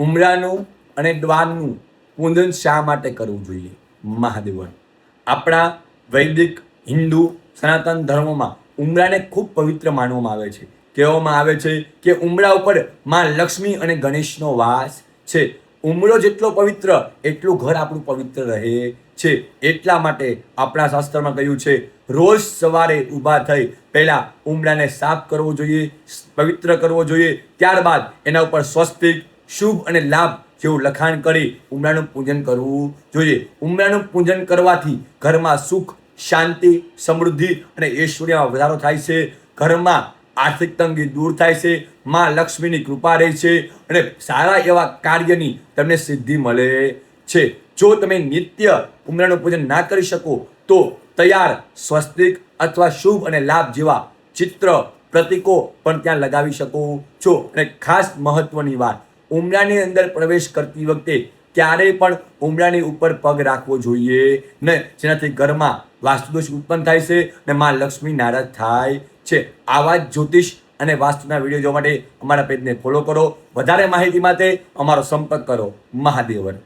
ઉમરાનું અને દ્વારનું પૂજન શા માટે કરવું જોઈએ? મહાદેવન આપણા વૈદિક હિન્દુ સનાતન ધર્મમાં ઉમરાને ખૂબ પવિત્ર માનવામાં આવે છે. કહેવામાં આવે છે કે ઉમરા ઉપર માં લક્ષ્મી અને ગણેશનો વાસ છે. ઉમરો જેટલો પવિત્ર એટલું ઘર આપણું પવિત્ર રહે છે. એટલા માટે આપણા શાસ્ત્રમાં કહ્યું છે રોજ સવારે ઊભા થઈ પહેલા ઉમરાને સાફ કરવો જોઈએ, પવિત્ર કરવો જોઈએ. ત્યારબાદ એના ઉપર સ્વસ્તિક, શુભ અને લાભ જેવું લખાણ કરી ઉમરાનું પૂજન કરવું જોઈએ. ઉમરાનું પૂજન કરવાથી ઘરમાં સુખ, શાંતિ, સમૃદ્ધિ અને ઐશ્વર્યમાં વધારો થાય છે. ઘરમાં આર્થિક તંગી દૂર થાય છે. માં લક્ષ્મીની કૃપા રહે છે અને સારા એવા કાર્યની તમને સિદ્ધિ મળે છે. જો તમે નિત્ય ઉમરાનું પૂજન ના કરી શકો તો તૈયાર સ્વસ્તિક અથવા શુભ અને લાભ જેવા ચિત્ર, પ્રતીકો પણ ત્યાં લગાવી શકો છો. અને ખાસ મહત્વની વાત, ઉમરાની અંદર પ્રવેશ કરતી વખતે ક્યારેય પણ ઉમરાની ઉપર પગ રાખવો જોઈએ ને, જેનાથી ઘરમાં વાસ્તુદોષ ઉત્પન્ન થાય છે અને માં લક્ષ્મી નારાજ થાય છે. આવા જ જ્યોતિષ અને વાસ્તુના વિડીયો જોવા માટે અમારા પેજને ફોલો કરો. વધારે માહિતી માટે અમારો સંપર્ક કરો. મહાદેવર.